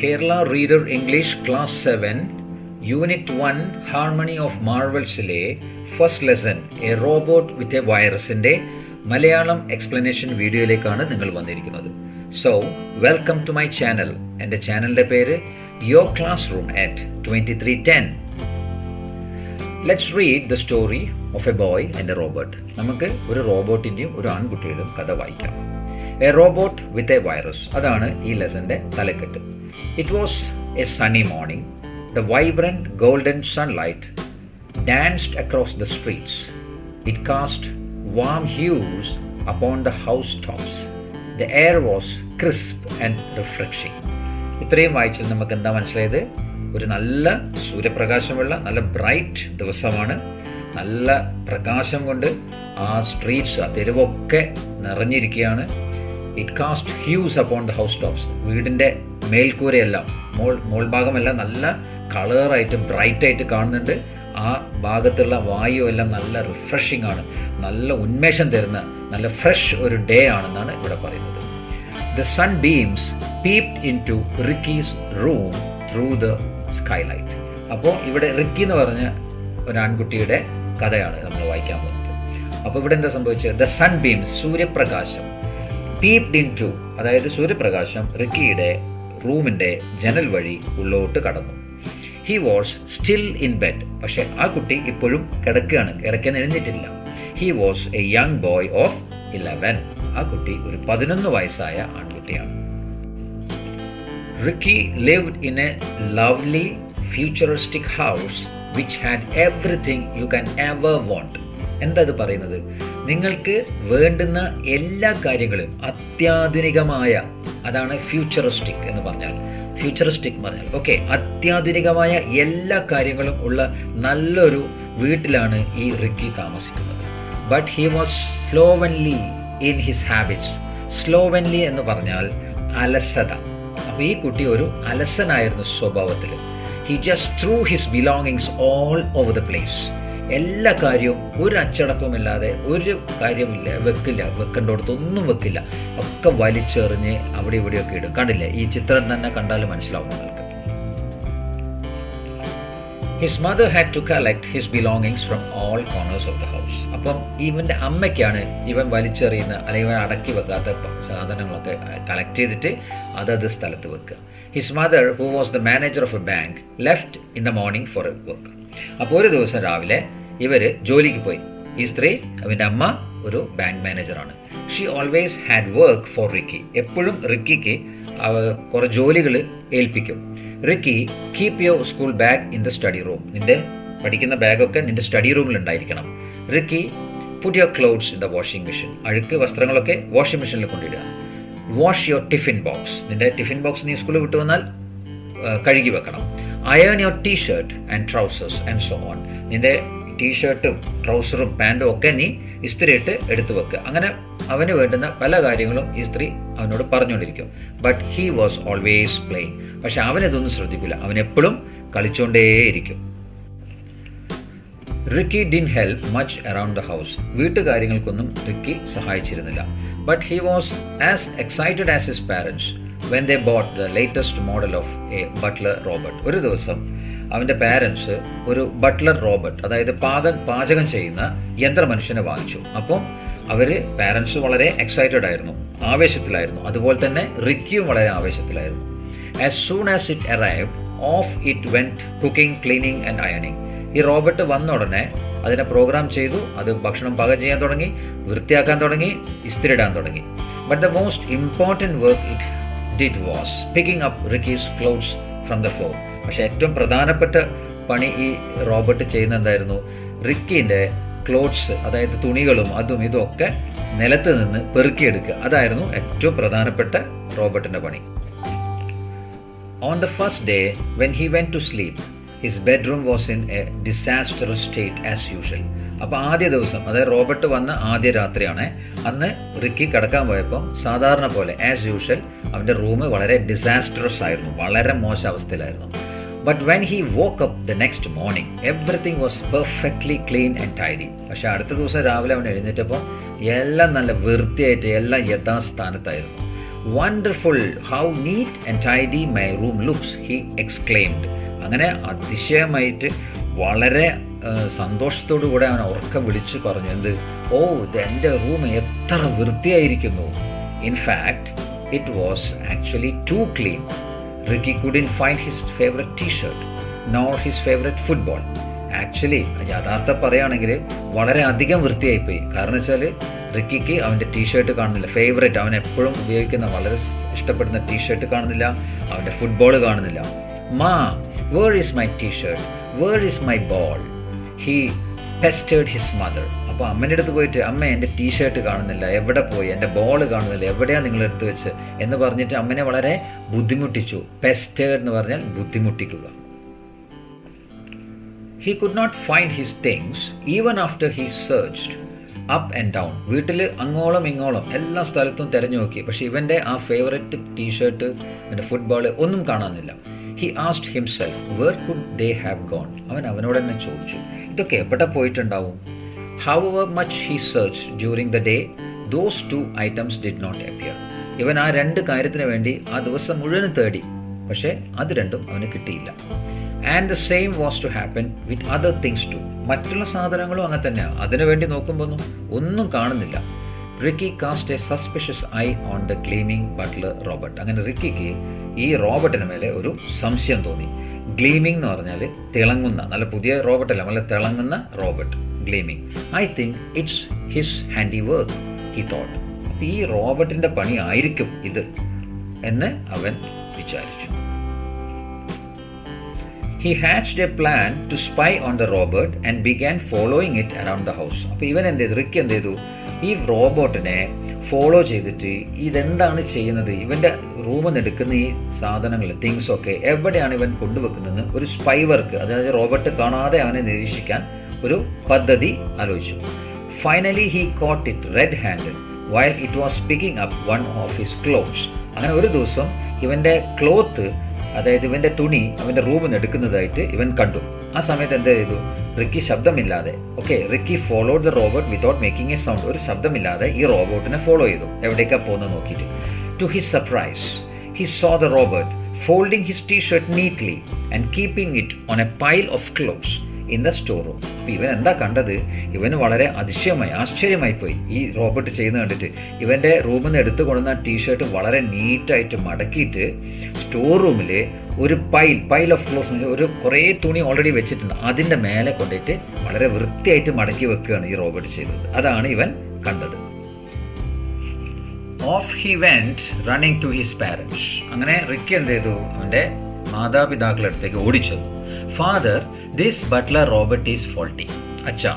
Kerala reader English class 7 unit 1 harmony of മാർവൽസിലെ first lesson a robot with a വൈറസിന്റെ Malayalam explanation വീഡിയോയിലേക്കാണ് നിങ്ങൾ വന്നിരിക്കുന്നത്. So welcome to my channel. എൻ്റെ ചാനലിൻ്റെ പേര് your classroom at 2310. Let's read the story of a boy and a robot. നമുക്ക് ഒരു റോബോട്ടിൻ്റെയും ഒരു ആൺകുട്ടിയുടെയും കഥ വായിക്കാം. A robot with a virus, അതാണ് ഈ ലെസന്റെ തലക്കെട്ട്. It was a sunny morning. The vibrant golden sunlight danced across the streets. It cast warm hues upon the housetops. The air was crisp and refreshing. ഇത്രയും വായിച്ചാൽ നമുക്ക് എന്താ മനസ്സിലായത്? ഒരു നല്ല സൂര്യപ്രകാശമുള്ള നല്ല ബ്രൈറ്റ് ദിവസമാണ്. നല്ല പ്രകാശം കൊണ്ട് ആ സ്ട്രീറ്റ്സ്, ആ തെരുവൊക്കെ നിറഞ്ഞിരിക്കുകയാണ്. It cast hues upon the housetops. വീടിൻ്റെ മേൽക്കൂരയെല്ലാം മോൾഭാഗമെല്ലാം നല്ല കളറായിട്ട് ബ്രൈറ്റായിട്ട് കാണുന്നുണ്ട്. ആ ഭാഗത്തുള്ള വായു എല്ലാം നല്ല റിഫ്രഷിംഗ് ആണ്, നല്ല ഉന്മേഷം തരുന്ന നല്ല ഫ്രഷ് ഒരു ഡേ ആണെന്നാണ് ഇവിടെ പറയുന്നത്. The sunbeams peeped into Ricky's room through the skylight. അപ്പോൾ ഇവിടെ റിക്കി എന്ന് പറഞ്ഞ ഒരു ആൺകുട്ടിയുടെ കഥയാണ് നമ്മൾ വായിക്കാൻ പോകുന്നത്. അപ്പോൾ ഇവിടെ എന്താ സംഭവിച്ചത്? ദ സൺ ബീംസ്, സൂര്യപ്രകാശം, പീപ്ഡ് ഇൻ ടു, അതായത് സൂര്യപ്രകാശം റിക്കിയുടെ റൂമിൻ്റെ ജനൽ വഴി ഉള്ളോട്ട് കടന്നു. He was still in bed. പക്ഷെ ആ കുട്ടി ഇപ്പോഴും കിടക്കുകയാണ്, കിടക്കാൻ എഴുന്നേറ്റില്ല. He was a young boy of 11. ആ കുട്ടി ഒരു 11 വയസ്സായ ആൺകുട്ടിയാണ്. Ricky lived in a lovely futuristic house which had everything you can ever want. എന്താ ഇത് പറയുന്നത്? നിങ്ങൾക്ക് വേണ്ടുന്ന എല്ലാ കാര്യങ്ങളും അത്യാധുനികമായ, അതാണ് ഫ്യൂച്ചറിസ്റ്റിക് എന്ന് പറഞ്ഞാൽ. ഫ്യൂച്ചറിസ്റ്റിക് പറഞ്ഞാൽ ഓക്കെ, അത്യാധുനികമായ എല്ലാ കാര്യങ്ങളും ഉള്ള നല്ലൊരു വീട്ടിലാണ് ഈ റിക്കി താമസിക്കുന്നത്. But he was slovenly in his habits. Slovenly എന്ന് പറഞ്ഞാൽ അലസത. അപ്പോൾ ഈ കുട്ടി ഒരു അലസനായിരുന്നു സ്വഭാവത്തിൽ. He just threw his belongings all over the place. എല്ലാ കാര്യവും ഒരു അച്ചടക്കമില്ലാതെ ഒരു കാര്യമില്ല, വെക്കേണ്ടടുത്തൊന്നും വെക്കില്ല, ഒക്കെ വലിച്ചെറിഞ്ഞ് അവിടെ ഇവിടെയൊക്കെ ഇടും. കണ്ടില്ലേ, ഈ ചിത്രം തന്നെ കണ്ടാൽ മനസ്സിലാവും നിങ്ങൾക്ക്. His mother had to collect his belongings from all corners of the house. അപ്പം ഇവൻ്റെ അമ്മയ്ക്കാണ് ഇവൻ വലിച്ചെറിയുന്ന അല്ലെങ്കിൽ ഇവൻ അടക്കി വെക്കാത്ത സാധനങ്ങളൊക്കെ കളക്ട് ചെയ്തിട്ട് അതത് സ്ഥലത്ത് വെക്കുക. His mother, who was the manager of a bank, left in the morning for a work. അപ്പോൾ ഒരു ദിവസം രാവിലെ ഇവർ ജോലിക്ക് പോയി. ഈ സ്ത്രീ, അവൻ്റെ അമ്മ ഒരു ബാങ്ക് മാനേജറാണ്. She always had work for Ricky. എപ്പോഴും റിക്കിക്ക് കുറേ ജോലികൾ ഏൽപ്പിക്കും. Ricky, keep your school bag in the study room. നിന്റെ പഠിക്കുന്ന ബാഗൊക്കെ നിന്റെ സ്റ്റഡി റൂമിൽ ഉണ്ടായിരിക്കണം. Ricky, put your clothes in the washing machine. അഴുക്ക് വസ്ത്രങ്ങളൊക്കെ വാഷിംഗ് മെഷീനിൽ കൊണ്ടിടുക. Wash your tiffin box. നിന്റെ ടിഫിൻ ബോക്സ് നീ സ്കൂളിൽ വിട്ടു വന്നാൽ കഴുകി വെക്കണം. Iron your T-shirt and trousers and so on. നിന്റെ ടീഷർട്ടും ട്രൗസറും പാൻറ്റും ഒക്കെ നീ ഇസ്തിരിയിട്ട് എടുത്തു വെക്കുക. അങ്ങനെ അവന് വേണ്ടുന്ന പല കാര്യങ്ങളും ഈ സ്ത്രീ അവനോട് പറഞ്ഞുകൊണ്ടിരിക്കും. But he was always playing. പക്ഷെ അവനതൊന്നും ശ്രദ്ധിക്കില്ല, അവനെപ്പോഴും കളിച്ചുകൊണ്ടേയിരിക്കും. Ricky didn't help much around the house. വീട്ടുകാര്യങ്ങൾക്കൊന്നും റിക്കി സഹായിച്ചിരുന്നില്ല. But he was as excited as his parents when they bought the latest model of a butler robot. ഒരു ദിവസം അവൻ്റെ പാരൻസ് ഒരു ബട്ട്ലർ റോബോട്ട്, അതായത് പാചകം ചെയ്യുന്ന യന്ത്രമനുഷ്യനെ വാങ്ങിച്ചു. അപ്പം പാരൻസ് വളരെ എക്സൈറ്റഡ് ആയിരുന്നു, ആവേശത്തിലായിരുന്നു. അതുപോലെ തന്നെ റിക്കിയും വളരെ ആവേശത്തിലായിരുന്നു. As soon as it arrived, off it went cooking, cleaning and ironing. ഈ റോബോട്ട് വന്ന ഉടനെ അതിനെ പ്രോഗ്രാം ചെയ്തു. അത് ഭക്ഷണം പാകം ചെയ്യാൻ തുടങ്ങി, വൃത്തിയാക്കാൻ തുടങ്ങി, ഇസ്തിരിടാൻ തുടങ്ങി. But the most important work it did was picking up Ricky's clothes from the floor. പക്ഷേ ഏറ്റവും പ്രധാനപ്പെട്ട പണി ഈ റോബോട്ട് ചെയ്യുന്ന എന്തായിരുന്നു? റിക്കിൻ്റെ ക്ലോത്ത്സ്, അതായത് തുണികളും അതും ഇതും ഒക്കെ നിലത്ത് നിന്ന് പെറുക്കിയെടുക്കുക. അതായിരുന്നു ഏറ്റവും പ്രധാനപ്പെട്ട റോബോട്ടിൻ്റെ പണി. On the first day when he went to sleep, his bedroom was in a disastrous state as usual. അപ്പോൾ ആദ്യ ദിവസം, അതായത് റോബോട്ട് വന്ന ആദ്യ രാത്രിയാണ്. അന്ന് റിക്കി കിടക്കാൻ പോയപ്പോൾ സാധാരണ പോലെ ആസ് യൂഷ്വൽ അവൻ്റെ റൂം വളരെ ഡിസാസ്ട്രസ് ആയിരുന്നു, വളരെ മോശം അവസ്ഥയിലായിരുന്നു. But when he woke up the next morning everything was perfectly clean and tidy. പക്ഷേ അടുത്ത ദിവസം രാവിലെ അവൻ എഴുന്നേറ്റപ്പോൾ എല്ലാം നല്ല വൃത്തിയായിട്ട് എല്ലാം യഥാസ്ഥാനത്തായിരുന്നു. "Wonderful, how neat and tidy my room looks," he exclaimed. അങ്ങനെ അതിശയമായിട്ട് വളരെ സന്തോഷത്തോടു കൂടെ അവൻ ഉറക്കം വിളിച്ചു പറഞ്ഞു, എന്ത്, "ഓ, ഇത് എൻ്റെ റൂം എത്ര വൃത്തിയായിരിക്കുന്നു." In fact, it was actually too clean. Ricky couldn't find his favorite t-shirt nor his favorite football. Actually യഥാർത്ഥം പറയുകയാണെങ്കിൽ വളരെ അധികം വൃത്തിയായിപ്പോയി. കാരണം വെച്ചാൽ റിക്കിക്ക് അവൻ്റെ ടീഷർട്ട് കാണുന്നില്ല, ഫേവറേറ്റ്, അവൻ എപ്പോഴും ഉപയോഗിക്കുന്ന വളരെ ഇഷ്ടപ്പെടുന്ന ടീഷർട്ട് കാണുന്നില്ല, അവൻ്റെ ഫുട്ബോൾ കാണുന്നില്ല. "Ma, where is my T-shirt? Where is my ball?" He pestered his mother. അപ്പോൾ അമ്മേൻ്റെ അടുത്ത് പോയിട്ട്, "അമ്മ, എൻ്റെ ടീഷർട്ട് കാണുന്നില്ല, എവിടെ പോയി? എൻ്റെ ബോൾ കാണുന്നില്ല, എവിടെയാണ് നിങ്ങൾ എടുത്ത് വെച്ച്?" എന്ന് പറഞ്ഞിട്ട് അമ്മനെ വളരെ ബുദ്ധിമുട്ടിച്ചു. പെസ്റ്റേർഡ് എന്ന് പറഞ്ഞാൽ ബുദ്ധിമുട്ടിക്കുക. He could not find his things even after he searched up and down. വീട്ടിൽ അങ്ങോളം ഇങ്ങോളം എല്ലാ സ്ഥലത്തും തിരഞ്ഞു നോക്കി, പക്ഷെ ഇവൻ്റെ ആ ഫേവററ്റ് ടീഷർട്ട്, ഇവൻ്റെ ഫുട്ബോൾ ഒന്നും കാണാനില്ല. He asked himself, where could they have gone? അവനോട് തന്നെ ചോദിച്ചു, ഇതൊക്കെ എവിടെ പോയിട്ടുണ്ടാവും? However much he searched during the day, those two items did not appear. ഇവൻ ആ രണ്ട് കാര്യത്തിന് വേണ്ടി ആ ദിവസം മുഴുവൻ തേടി, പക്ഷേ അത് രണ്ടും അവന് കിട്ടിയില്ല. And the same was to happen with other things too. മറ്റുള്ള സാധനങ്ങളും അങ്ങനെ തന്നെയാണ്. അതിനുവേണ്ടി നോക്കുമ്പോൾ ഒന്നും കാണുന്നില്ല. Ricky cast a suspicious eye on the gleaming butler Robert. അങ്ങനെ റിക്കിക്ക് ഈ റോബർട്ടിന് മേലെ ഒരു സംശയം തോന്നി. ഗ്ലീമിംഗ് എന്ന് പറഞ്ഞാൽ തിളങ്ങുന്ന, നല്ല പുതിയ റോബർട്ടല്ല, നല്ല തിളങ്ങുന്ന Robert, ഗ്ലീമിംഗ്. "I think it's his handiwork," he thought. അപ്പോൾ ഈ റോബർട്ടിൻ്റെ പണി ആയിരിക്കും ഇത് എന്ന് അവൻ വിചാരിച്ചു. He hatched a plan to spy on the robot and began following it around the house. അപ്പോൾ ഇവൻ എന്ത് ചെയ്തു, റിക്കി എന്ത് ചെയ്തു, ഈ റോബോട്ടിനെ ഫോളോ ചെയ്തിട്ട് ഇതെന്താണ് ചെയ്യുന്നത്, ഇവൻ്റെ റൂമിൽ നിന്ന് എടുക്കുന്ന ഈ സാധനങ്ങൾ, തിങ്സൊക്കെ എവിടെയാണ് ഇവൻ കൊണ്ടുവെക്കുന്നതെന്ന് ഒരു സ്പൈ വർക്ക്, അതായത് റോബോട്ട് കാണാതെ അവനെ നിരീക്ഷിക്കാൻ ഒരു പദ്ധതി ആലോചിച്ചു. Finally he caught it red-handed while it was picking up one of his clothes. അങ്ങനെ ഒരു ദിവസം ഇവൻ്റെ ക്ലോത്ത്, അതായത് ഇവൻ്റെ തുണി അവൻ്റെ റൂമിൽ നിന്ന് എടുക്കുന്നതായിട്ട് ഇവൻ കണ്ടു. ആ സമയത്ത് എന്ത് ചെയ്തു, റിക്കി ശബ്ദമില്ലാതെ, Ricky followed the robot without making a sound, ഒരു ശബ്ദമില്ലാതെ ഈ റോബോട്ടിനെ ഫോളോ ചെയ്തു, എവിടേക്കാണ് പോകുന്നത് നോക്കിയിട്ട്. To his surprise he saw the robot folding his T-shirt neatly and keeping it on a pile of clothes in the store room. അപ്പോൾ ഇവൻ എന്താ കണ്ടത്, ഇവന് വളരെ ആശ്ചര്യമായി പോയി ഈ റോബോട്ട് ചെയ്യുന്നത് കണ്ടിട്ട്. ഇവൻ്റെ റൂമിൽ നിന്ന് എടുത്തു കൊണ്ടുവന്ന ടീഷർട്ട് വളരെ നീറ്റായിട്ട് മടക്കിയിട്ട് സ്റ്റോർ റൂമിൽ ഒരു പൈൽ ഓഫ് ക്ലോത്ത്സ്, ഒരു കുറേ തുണി ഓൾറെഡി വെച്ചിട്ടുണ്ട്, അതിൻ്റെ മേലെ കൊണ്ടിട്ട് വളരെ വൃത്തിയായിട്ട് മടക്കി വെക്കുകയാണ് ഈ റോബോട്ട് ചെയ്തത്. അതാണ് ഇവൻ കണ്ടത്. Off he went running to his parents. അങ്ങനെ റിക്കി എന്ത് ചെയ്തു, അവൻ്റെ മാതാപിതാക്കളുടെ അടുത്തേക്ക് ഓടിച്ചത്. "Father, this butler Robert is faulty." അച്ഛാ,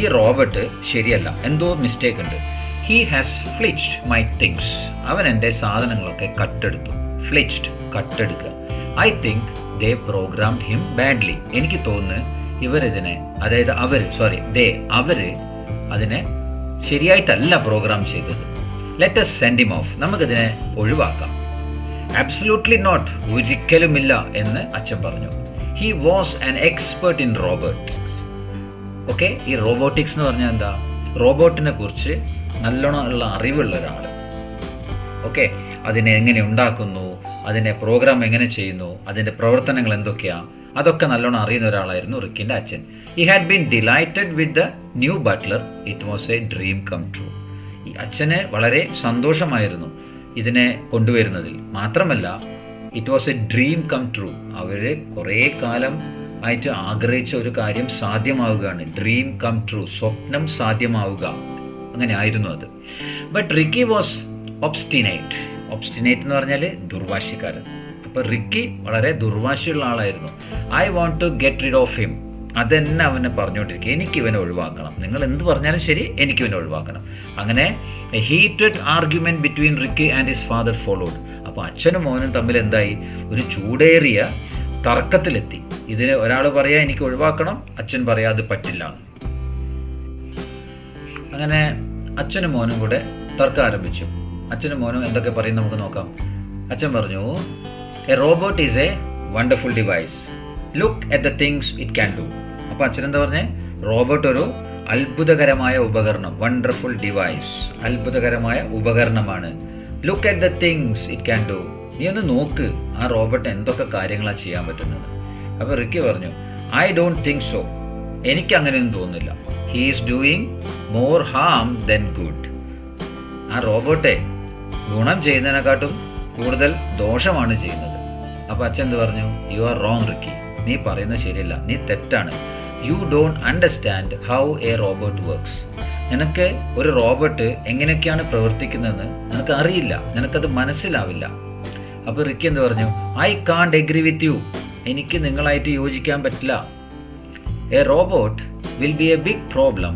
ഈ റോബർട്ട് ശരിയല്ല, എന്തോ മിസ്റ്റേക്ക് ഉണ്ട്. "He has filched my things." അവൻ എൻ്റെ സാധനങ്ങളൊക്കെ കട്ടെടുത്തു. ഫ്ലിച്ച്ഡ്, കട്ടെടുക്കുക. "I think they programmed him badly." എനിക്ക് തോന്നുന്നു ഇവരിതിനെ, അതായത് അവര് അതിനെ ശരിയായിട്ടല്ല പ്രോഗ്രാം ചെയ്തത്. "Let us send him off." നമുക്കിതിനെ ഒഴിവാക്കാം. "Absolutely not." ഒരിക്കലുമില്ല എന്ന് അച്ഛൻ പറഞ്ഞു. "He was an expert in robotics." ഈ റോബോട്ടിക്സ് എന്ന് പറഞ്ഞാൽ എന്താ, റോബോട്ടിനെ കുറിച്ച് നല്ലോണം ഉള്ള അറിവുള്ള ഒരാൾ. അതിനെ എങ്ങനെ ഉണ്ടാക്കുന്നു, അതിനെ പ്രോഗ്രാം എങ്ങനെ ചെയ്യുന്നു, അതിൻ്റെ പ്രവർത്തനങ്ങൾ എന്തൊക്കെയാണ്, അതൊക്കെ നല്ലോണം അറിയുന്ന ഒരാളായിരുന്നു റിക്കിൻ്റെ അച്ഛൻ. "He had been delighted with the new butler. It was a dream come true." ഈ അച്ഛന് വളരെ സന്തോഷമായിരുന്നു ഇതിനെ കൊണ്ടുവരുന്നതിൽ. മാത്രമല്ല, it was a dream come true. അവർ കുറേ കാലം ആയിട്ട് ആഗ്രഹിച്ച ഒരു കാര്യം സാധ്യമാവുകയാണ്. ഡ്രീം കം ട്രൂ, സ്വപ്നം സാധ്യമാവുക, അങ്ങനെ ആയിരുന്നു അത്. ബട്ട് റിക്കി വാസ് ഒബ്സ്റ്റിനേറ്റ് എന്ന് പറഞ്ഞാൽ ദുർവാശിക്കാരൻ. അപ്പോൾ റിക്കി വളരെ ദുർവാശിയുള്ള ആളായിരുന്നു. "I want to get rid of him." അതെന്നെ അവനെ പറഞ്ഞുകൊണ്ടിരിക്കുക, എനിക്കിവനെ ഒഴിവാക്കണം, നിങ്ങൾ എന്ത് പറഞ്ഞാലും ശരി, എനിക്കിവനെ ഒഴിവാക്കണം. അങ്ങനെ heated argument between Ricky and his father followed. അപ്പോൾ അച്ഛനും മോനും തമ്മിൽ എന്തായി, ഒരു ചൂടേറിയ തർക്കത്തിലെത്തി. ഇതിന് ഒരാൾ പറയാ എനിക്ക് ഒഴിവാക്കണം, അച്ഛൻ പറയാ അത് പറ്റില്ല. അങ്ങനെ അച്ഛനും മോനും കൂടെ തർക്കം ആരംഭിച്ചു. അച്ഛനും മോനും എന്തൊക്കെ പറയും നമുക്ക് നോക്കാം. അച്ഛൻ പറഞ്ഞു, "A robot is A wonderful device. Look at the things it can do." അപ്പോൾ അച്ഛൻ എന്താ പറഞ്ഞേ, റോബോട്ട് ഒരു അത്ഭുതകരമായ ഉപകരണം, വണ്ടർഫുൾ ഡിവൈസ്, അത്ഭുതകരമായ ഉപകരണമാണ്. Look at the things it can do. നീ ഒന്ന് നോക്ക് ആ റോബോട്ട് എന്തൊക്കെ കാര്യങ്ങളാണ് ചെയ്യാൻ പറ്റുന്നത്. അപ്പോൾ റിക്കി പറഞ്ഞു, ഐ ഡോണ്ട് തിങ്ക് സോ. എനിക്ക് അങ്ങനെയൊന്നും തോന്നുന്നില്ല. He is doing more Ham then good. ആ റോബോട്ടെ ഗുണം ചെയ്യുന്നതിനെക്കാട്ടും കൂടുതൽ ദോഷമാണ് ചെയ്യുന്നത്. അപ്പോൾ അച്ഛൻ എന്ത് പറഞ്ഞു? You are wrong Ricky. നീ പറയുന്നത് ശരിയല്ല, നീ തെറ്റാണ്. You don't understand how A robot works. നിനക്ക് ഒരു റോബോട്ട് എങ്ങനെയൊക്കെയാണ് പ്രവർത്തിക്കുന്നതെന്ന് നിനക്ക് അറിയില്ല, നിനക്കത് മനസ്സിലാവില്ല. അപ്പോൾ റിക്കി എന്ത് പറഞ്ഞു? I can't agree with you. എനിക്ക് നിങ്ങളായിട്ട് യോജിക്കാൻ പറ്റില്ല. A robot will be a big problem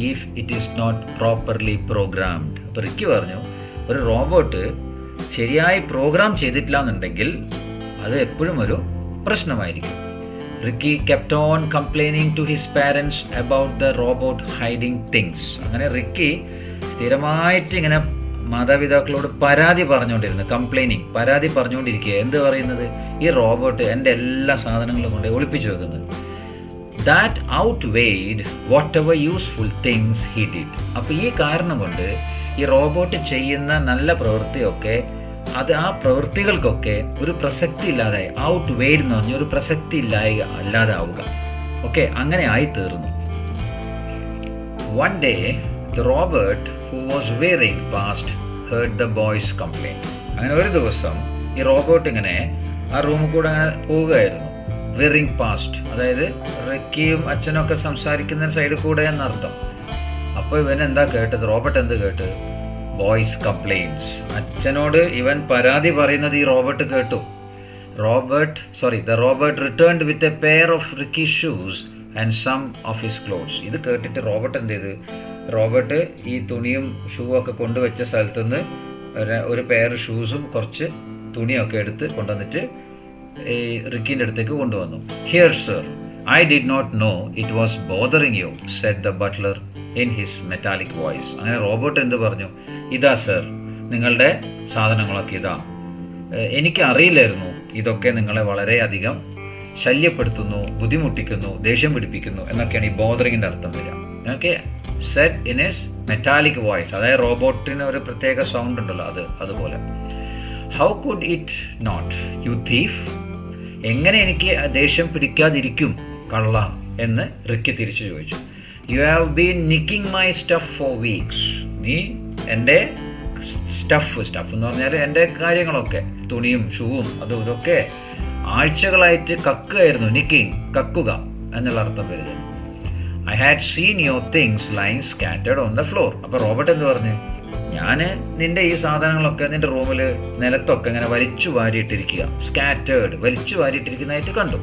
if it is not properly programmed. അപ്പോൾ റിക്കി പറഞ്ഞു, ഒരു റോബോട്ട് ശരിയായി പ്രോഗ്രാം ചെയ്തിട്ടില്ല എന്നുണ്ടെങ്കിൽ അത് എപ്പോഴും ഒരു പ്രശ്നമായിരിക്കും. Ricky kept on complaining to his parents about the robot hiding things. അങ്ങനെ റിക്കി സ്ഥിരമായിട്ട് ഇങ്ങനെ മാതാപിതാക്കളോട് പരാതി പറഞ്ഞുകൊണ്ടിരുന്നു. പരാതി പറഞ്ഞുകൊണ്ടിരിക്കുക. എന്ത് പറയുന്നത്? ഈ റോബോട്ട് എൻ്റെ എല്ലാ സാധനങ്ങളും കൊണ്ട് ഒളിപ്പിച്ചു വെക്കുന്നത്. That outweighed whatever useful things he did. അപ്പോൾ ഈ കാരണം കൊണ്ട് ഈ റോബോട്ട് ചെയ്യുന്ന നല്ല പ്രവൃത്തിയൊക്കെ അത് ആ പ്രവൃത്തികൾക്കൊക്കെ ഒരു പ്രസക്തി ഇല്ലാതായി. outweighed എന്ന് പറഞ്ഞാൽ ഒരു പ്രസക്തി അല്ലാതെ ആവുക. ഓക്കെ, അങ്ങനെ ആയി തീർന്നു. One day the robot who was wearing past heard the boys complain. അങ്ങനെ ഒരു ദിവസം ഈ റോബോട്ട് ഇങ്ങനെ ആ റൂമിൽ കൂടെ അങ്ങനെ പോവുകയായിരുന്നു. വെറിങ് പാസ്റ്റ്, അതായത് റിക്കിയും അച്ഛനും ഒക്കെ സംസാരിക്കുന്ന സൈഡിൽ കൂടെ എന്നർത്ഥം. അപ്പോൾ ഇവൻ എന്താ കേട്ടത്? റോബോട്ട് എന്ത് കേട്ട്? Boys complains. അച്ഛനോട് ഇവൻ പരാതി പറയുന്നത് ഈ റോബോട്ട് കേട്ടു. The robot returned with a pair of Ricky's shoes and some of his clothes. ഇത് കേട്ടിട്ട് റോബോട്ട് എന്ത് ചെയ്ത്? റോബോട്ട് ഈ തുണിയും ഷൂ ഒക്കെ കൊണ്ടുവച്ച സ്ഥലത്തു നിന്ന് ഒരു പെയർ ഷൂസും കുറച്ച് തുണിയൊക്കെ എടുത്ത് കൊണ്ടുവന്നിട്ട് ഈ റിക്കിൻ്റെ അടുത്തേക്ക് കൊണ്ടുവന്നു. Here sir, I did not know it was bothering you, said the butler in his metallic voice. അങ്ങനെ റോബോട്ട് എന്ത് പറഞ്ഞു? ഇതാ സർ, നിങ്ങളുടെ സാധനങ്ങളൊക്കെ ഇതാ. എനിക്ക് അറിയില്ലായിരുന്നു ഇതൊക്കെ നിങ്ങളെ വളരെയധികം ശല്യപ്പെടുത്തുന്നു, ബുദ്ധിമുട്ടിക്കുന്നു, ദേഷ്യം പിടിപ്പിക്കുന്നു എന്നൊക്കെയാണ് ഈ ബോദറിങ്ങിൻ്റെ അർത്ഥം വരിക. Okay, said in his metallic voice, അതായത് റോബോട്ടിന് ഒരു പ്രത്യേക സൗണ്ട് ഉണ്ടല്ലോ, അതുപോലെ. How could it not, you thief? എങ്ങനെ എനിക്ക് ദേഷ്യം പിടിക്കാതിരിക്കും കള്ള എന്ന് റിക്കി തിരിച്ചു ചോദിച്ചു. You have been nicking my stuff for weeks. നീ എൻ്റെ സ്റ്റഫ് എന്ന് പറഞ്ഞാൽ എൻ്റെ കാര്യങ്ങളൊക്കെ, തുണിയും ഷൂവും അതും ഇതൊക്കെ ആഴ്ചകളായിട്ട് കക്കുകയായിരുന്നു. നിക്കിങ്, കക്കുക എന്നുള്ള അർത്ഥം വരുന്നത്. I had seen your things lying scattered on the floor. അപ്പോൾ റോബോട്ട് എന്ത് പറഞ്ഞു? ഞാൻ നിന്റെ ഈ സാധനങ്ങളൊക്കെ നിന്റെ റൂമിൽ നിലത്തൊക്കെ ഇങ്ങനെ വലിച്ചു വാരിയിട്ടിരിക്കുക, സ്കാറ്റേർഡ്, വലിച്ചു വാരിയിട്ടിരിക്കുന്നതായിട്ട് കണ്ടു.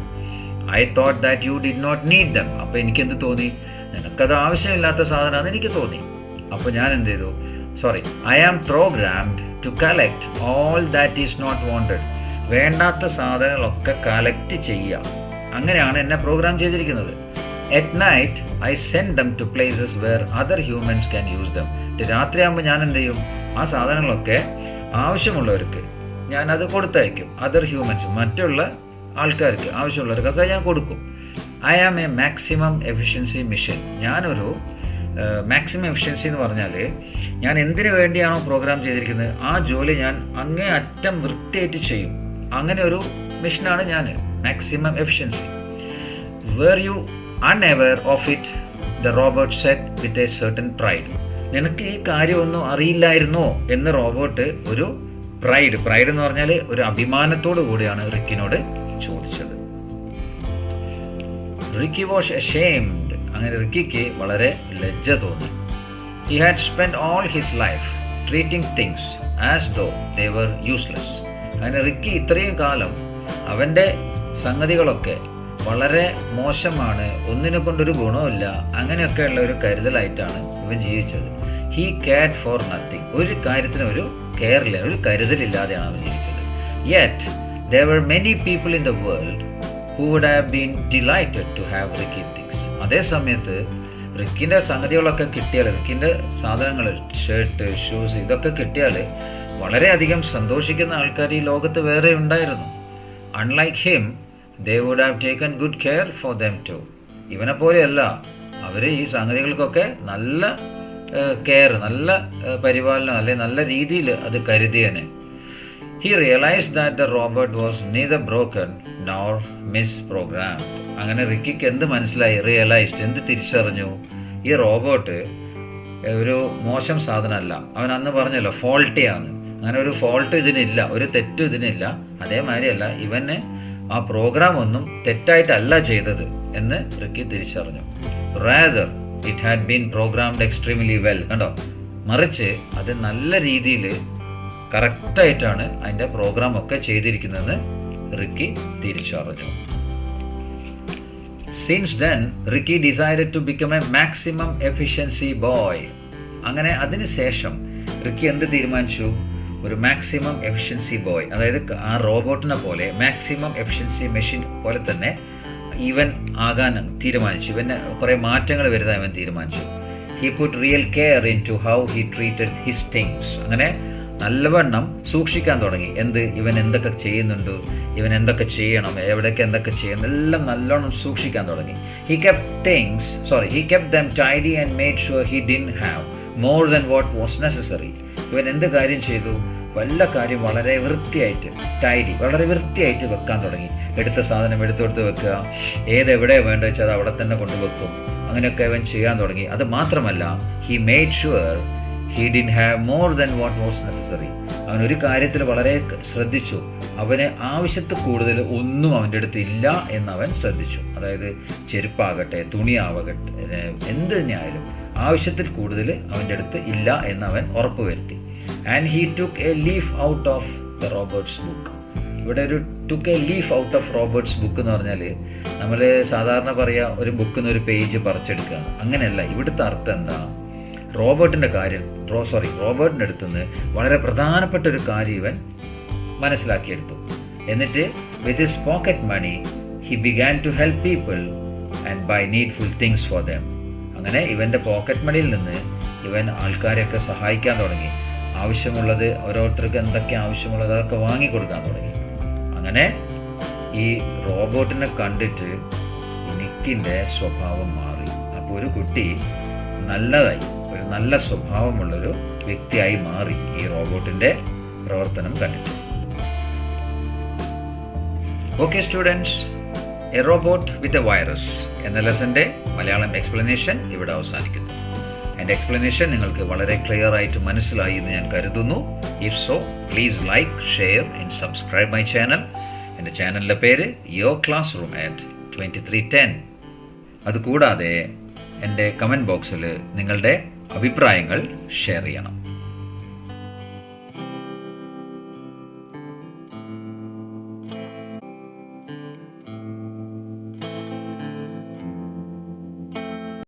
I thought that you did not need them. അപ്പോൾ എനിക്കെന്ത് തോന്നി? നിനക്കത് ആവശ്യമില്ലാത്ത സാധനമാണെന്ന് എനിക്ക് തോന്നി. അപ്പോൾ ഞാൻ എന്ത് ചെയ്തു? I am programmed to collect all that is not wanted. വേണ്ടാത്ത സാധനങ്ങളൊക്കെ കളക്ട് ചെയ്യുക, അങ്ങനെയാണ് എന്നെ പ്രോഗ്രാം ചെയ്തിരിക്കുന്നത്. At night I send them to places where other humans can use them. രാത്രിയാകുമ്പോൾ ഞാൻ എന്ത് ചെയ്യും? ആ സാധനങ്ങളൊക്കെ ആവശ്യമുള്ളവർക്ക് ഞാനത് കൊടുത്തയക്കും. അതർ ഹ്യൂമൻസ്, മറ്റുള്ള ആൾക്കാർക്ക്, ആവശ്യമുള്ളവർക്കൊക്കെ ഞാൻ കൊടുക്കും. I am a maximum efficiency mission. ഞാനൊരു മാക്സിമം എഫിഷ്യൻസി എന്ന് പറഞ്ഞാൽ ഞാൻ എന്തിനു വേണ്ടിയാണോ പ്രോഗ്രാം ചെയ്തിരിക്കുന്നത് ആ ജോലി ഞാൻ അങ്ങേ അറ്റം വൃത്തിയായിട്ട് ചെയ്യും. അങ്ങനെ ഒരു മിഷനാണ് ഞാൻ, maximum efficiency. Were you unaware of it, the robot said with a certain pride. നിനക്ക് ഈ കാര്യമൊന്നും അറിയില്ലായിരുന്നോ എന്ന് റോബോട്ട് ഒരു പ്രൈഡ് എന്ന് പറഞ്ഞാൽ ഒരു അഭിമാനത്തോടു കൂടിയാണ് റിക്കിനോട് ചോദിച്ചത്. Ricky was ashamed. അങ്ങനെ റിക്കിക്ക് വളരെ ലജ്ജ തോന്നി. He had spent all his life treating things as though they were useless. അങ്ങനെ റിക്കി ഇത്രയും കാലം അവൻ്റെ സംഗതികളൊക്കെ വളരെ മോശമാണ്, ഒന്നിനെ കൊണ്ടൊരു ഗുണമില്ല, അങ്ങനെയൊക്കെയുള്ള ഒരു കരുതലായിട്ടാണ് ഇവൻ ജീവിച്ചത്. He cared for nothing. ഒരു കാര്യത്തിന് ഒരു കെയറില്ല, ഒരു കരുതലില്ലാതെയാണ് അവൻ ജീവിച്ചത്. Yet there were many people in the world who would have been delighted to have Ricky things. അതേ സമയത്ത് റിക്കിൻ്റെ സംഗതികളൊക്കെ കിട്ടിയാൽ, റിക്കിൻ്റെ സാധനങ്ങൾ, ഷർട്ട്, ഷൂസ് ഇതൊക്കെ കിട്ടിയാൽ വളരെയധികം സന്തോഷിക്കുന്ന ആൾക്കാർ ഈ ലോകത്ത് വേറെ ഉണ്ടായിരുന്നു. Unlike him, they would have taken good care for them too. ഇവനെ പോലെയല്ല, അവർ ഈ സംഗതികൾക്കൊക്കെ നല്ല കെയർ, നല്ല പരിപാലനം, അല്ലെങ്കിൽ നല്ല രീതിയിൽ അത് കരുതിയനെ. He realized that the robot was neither broken nor misprogrammed. അങ്ങനെ റിക്കിക്ക് എന്ത് മനസ്സിലായി? റിയലൈസ്ഡ്, എന്ത് തിരിച്ചറിഞ്ഞു? ഈ റോബോട്ട് ഒരു മോശം സാധനമല്ല. അവൻ അന്ന് പറഞ്ഞല്ലോ ഫോൾട്ടിയാണ്. അങ്ങനെ ഒരു ഫോൾട്ട് ഇതിനില്ല, ഒരു തെറ്റും ഇതിനില്ല. അതേമാതിരിയല്ല, ഇവന് ആ പ്രോഗ്രാം ഒന്നും തെറ്റായിട്ടല്ല ചെയ്തത് എന്ന് റിക്കി തിരിച്ചറിഞ്ഞു. Rather it had been programmed extremely well. കണ്ടോ, മറിച്ച് അത് നല്ല രീതിയിൽ കറക്റ്റായിട്ടാണ് അതിൻ്റെ പ്രോഗ്രാം ഒക്കെ ചെയ്തിരിക്കുന്നതെന്ന് റിക്കി തിരിച്ചറിഞ്ഞു. Since then Ricky decided to become a maximum efficiency boy. അങ്ങനെ അതിനുശേഷം റിക്കി എന്ത് തീരുമാനിച്ചു? ഒരു മാക്സിമം എഫിഷ്യൻസി ബോയ്, അതായത് ആ റോബോട്ടിനെ പോലെ മാക്സിമം എഫിഷ്യൻസി മെഷീൻ പോലെ തന്നെ ഇവൻ ആകാൻ തീരുമാനിച്ചു. ഇവന് കുറേ മാറ്റങ്ങൾ വരുത്താൻ ഇവൻ തീരുമാനിച്ചു. He put real care into how he treated his things. അങ്ങനെ നല്ലവണ്ണം സൂക്ഷിക്കാൻ തുടങ്ങി. ഇവൻ എന്തൊക്കെ ചെയ്യുന്നുണ്ട്, ഇവൻ എന്തൊക്കെ ചെയ്യണം, എവിടെയൊക്കെ എന്തൊക്കെ ചെയ്യണം, എല്ലാം നല്ലോണം സൂക്ഷിക്കാൻ തുടങ്ങി. He kept them tidy and made sure he didn't have more than what was necessary. ഇവൻ എന്ത് കാര്യം ചെയ്തു? വല്ല കാര്യം വളരെ വൃത്തിയായിട്ട്, വളരെ വൃത്തിയായിട്ട് വെക്കാൻ തുടങ്ങി. എടുത്ത സാധനം എടുത്തെടുത്ത് വെക്കുക, ഏതെവിടെ വേണ്ട വെച്ചാൽ അത് അവിടെ തന്നെ കൊണ്ടുവെക്കും. അങ്ങനെയൊക്കെ അവൻ ചെയ്യാൻ തുടങ്ങി. അത് മാത്രമല്ല, he made sure he didn't have more than what was necessary. അവൻ ഒരു കാര്യത്തിൽ വളരെ ശ്രദ്ധിച്ചു. അവന് ആവശ്യത്തിൽ കൂടുതൽ ഒന്നും അവൻ്റെ അടുത്ത് ഇല്ല എന്നവൻ ശ്രദ്ധിച്ചു. അതായത് ചെരുപ്പാകട്ടെ, തുണിയാവട്ടെ, എന്ത് തന്നെയായാലും ആവശ്യത്തിൽ കൂടുതൽ അവൻ്റെ അടുത്ത് ഇല്ല എന്നവൻ ഉറപ്പുവരുത്തി. And he took A leaf out of the robots book. ഇവിടെ ഒരു took A leaf out of robots book എന്ന് പറഞ്ഞാൽ നമ്മൾ സാധാരണ പറയുക ഒരു ബുക്കിൽ നിന്ന് ഒരു പേജ് പറിച്ചെടുക്കുക, അങ്ങനെയല്ല. ഇവിടുത്തെ അർത്ഥം എന്താ? റോബോട്ടിൻ്റെ അടുത്തുനിന്ന് വളരെ പ്രധാനപ്പെട്ട ഒരു കാര്യം ഇവൻ മനസ്സിലാക്കിയെടുത്തു. എന്നിട്ട് with his pocket money he began to help people and buy needful things for them. അങ്ങനെ ഇവൻ്റെ പോക്കറ്റ് മണിയിൽ നിന്ന് ഇവൻ ആൾക്കാരെയൊക്കെ സഹായിക്കാൻ തുടങ്ങി. ആവശ്യമുള്ളത്, ഓരോരുത്തർക്ക് എന്തൊക്കെ ആവശ്യമുള്ളത് അതൊക്കെ വാങ്ങിക്കൊടുക്കാൻ തുടങ്ങി. അങ്ങനെ ഈ റോബോട്ടിനെ കണ്ടിട്ട് നിക്കിൻ്റെ സ്വഭാവം മാറി. അപ്പോൾ ഒരു കുട്ടി ഒരു നല്ല സ്വഭാവമുള്ളൊരു വ്യക്തിയായി മാറി ഈ റോബോട്ടിൻ്റെ പ്രവർത്തനം കണ്ടിട്ട്. Okay students, A robot with a virus എന്ന ലെസൻ്റെ മലയാളം എക്സ്പ്ലനേഷൻ ഇവിടെ അവസാനിക്കുന്നു. എൻ്റെ എക്സ്പ്ലനേഷൻ നിങ്ങൾക്ക് വളരെ ക്ലിയർ ആയിട്ട് മനസ്സിലായി എന്ന് ഞാൻ കരുതുന്നു. If so, please like, share and subscribe my channel. എൻ്റെ ചാനലിൻ്റെ പേര് യുവർ ക്ലാസ് റൂം അറ്റ് 2310. അതുകൂടാതെ എൻ്റെ കമൻറ്റ് ബോക്സിൽ നിങ്ങളുടെ അഭിപ്രായങ്ങൾ ഷെയർ ചെയ്യണം.